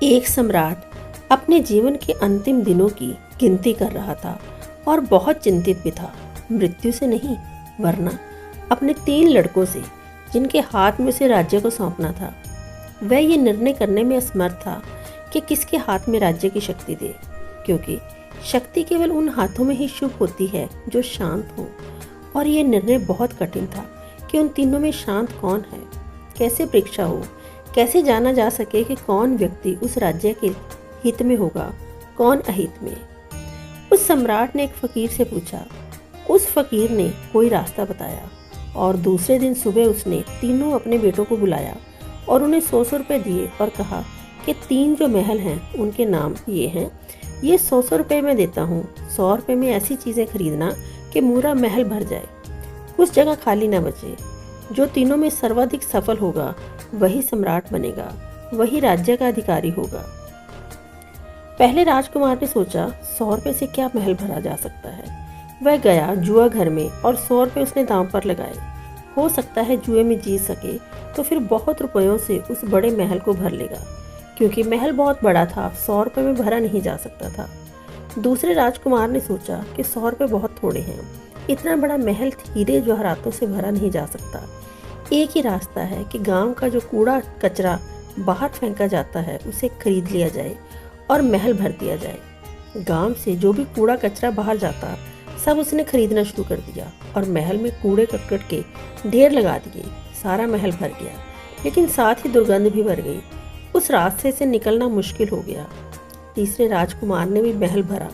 एक सम्राट अपने जीवन के अंतिम दिनों की गिनती कर रहा था और बहुत चिंतित भी था। मृत्यु से नहीं, वरना अपने 3 लड़कों से, जिनके हाथ में उसे राज्य को सौंपना था। वह ये निर्णय करने में असमर्थ था कि किसके हाथ में राज्य की शक्ति दे, क्योंकि शक्ति केवल उन हाथों में ही शुभ होती है जो शांत हों। और यह निर्णय बहुत कठिन था कि उन तीनों में शांत कौन है। कैसे परीक्षा हो, कैसे जाना जा सके कि कौन व्यक्ति उस राज्य के हित में होगा, कौन अहित में। उस सम्राट ने एक फकीर से पूछा। उस फकीर ने कोई रास्ता बताया और दूसरे दिन सुबह उसने तीनों अपने बेटों को बुलाया और उन्हें 100 रुपये दिए और कहा कि 3 जो महल हैं उनके नाम ये हैं। ये 100 रुपये में देता हूँ। 100 रुपये में ऐसी चीज़ें खरीदना कि पूरा महल भर जाए, कुछ जगह खाली न बचे। जो तीनों में सर्वाधिक सफल होगा वही सम्राट बनेगा, वही राज्य का अधिकारी होगा। पहले राजकुमार ने सोचा 100 रुपये से क्या महल भरा जा सकता है। वह गया जुआ घर में और 100 रुपये उसने दांव पर लगाए। हो सकता है जुए में जीत सके तो फिर बहुत रुपयों से उस बड़े महल को भर लेगा, क्योंकि महल बहुत बड़ा था, 100 रुपये में भरा नहीं जा सकता था। दूसरे राजकुमार ने सोचा कि 100 रुपये बहुत थोड़े हैं, इतना बड़ा महल हीरे जवाहरातों से भरा नहीं जा सकता। एक ही रास्ता है कि गांव का जो कूड़ा कचरा बाहर फेंका जाता है उसे खरीद लिया जाए और महल भर दिया जाए। गांव से जो भी कूड़ा कचरा बाहर जाता सब उसने खरीदना शुरू कर दिया और महल में कूड़े करकट के ढेर लगा दिए। सारा महल भर गया, लेकिन साथ ही दुर्गंध भी भर गई। उस रास्ते से निकलना मुश्किल हो गया। तीसरे राजकुमार ने भी महल भरा।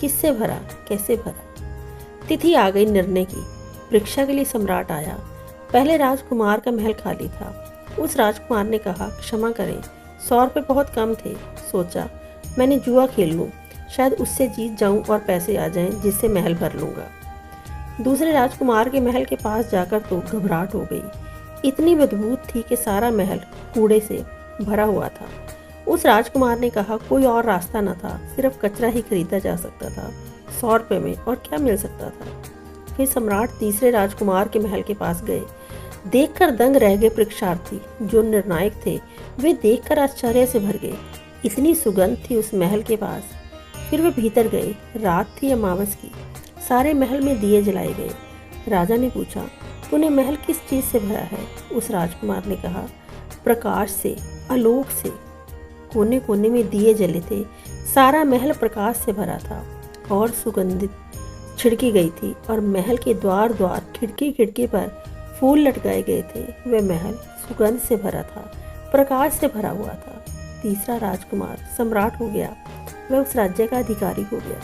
किससे भरा, कैसे भरा? तिथि आ गई निर्णय की। परीक्षा के लिए सम्राट आया। पहले राजकुमार का महल खाली था। उस राजकुमार ने कहा, क्षमा करें, 100 रुपये बहुत कम थे। सोचा मैंने जुआ खेल लूँ, शायद उससे जीत जाऊं और पैसे आ जाएं जिससे महल भर लूँगा। दूसरे राजकुमार के महल के पास जाकर तो घबराहट हो गई। इतनी बदबू थी कि सारा महल कूड़े से भरा हुआ था। उस राजकुमार ने कहा, कोई और रास्ता न था, सिर्फ कचरा ही खरीदा जा सकता था 100 रुपये में, और क्या मिल सकता था। फिर सम्राट तीसरे राजकुमार के महल के पास गए। देखकर दंग रह गए परीक्षार्थी। जो निर्णायक थे वे देखकर आश्चर्य से भर गए। इतनी सुगंध थी उस महल के पास। फिर वे भीतर गए। रात थी अमावस की। सारे महल में दिए जलाए गए। राजा ने पूछा, तूने महल किस चीज़ से भरा है? उस राजकुमार ने कहा, प्रकाश से, आलोक से। कोने कोने में दिए जले थे। सारा महल प्रकाश से भरा था और सुगंधित छिड़की गई थी, और महल के द्वार द्वार, खिड़की खिड़की पर फूल लटकाए गए थे। वह महल सुगंध से भरा था, प्रकाश से भरा हुआ था। तीसरा राजकुमार सम्राट हो गया। वह उस राज्य का अधिकारी हो गया।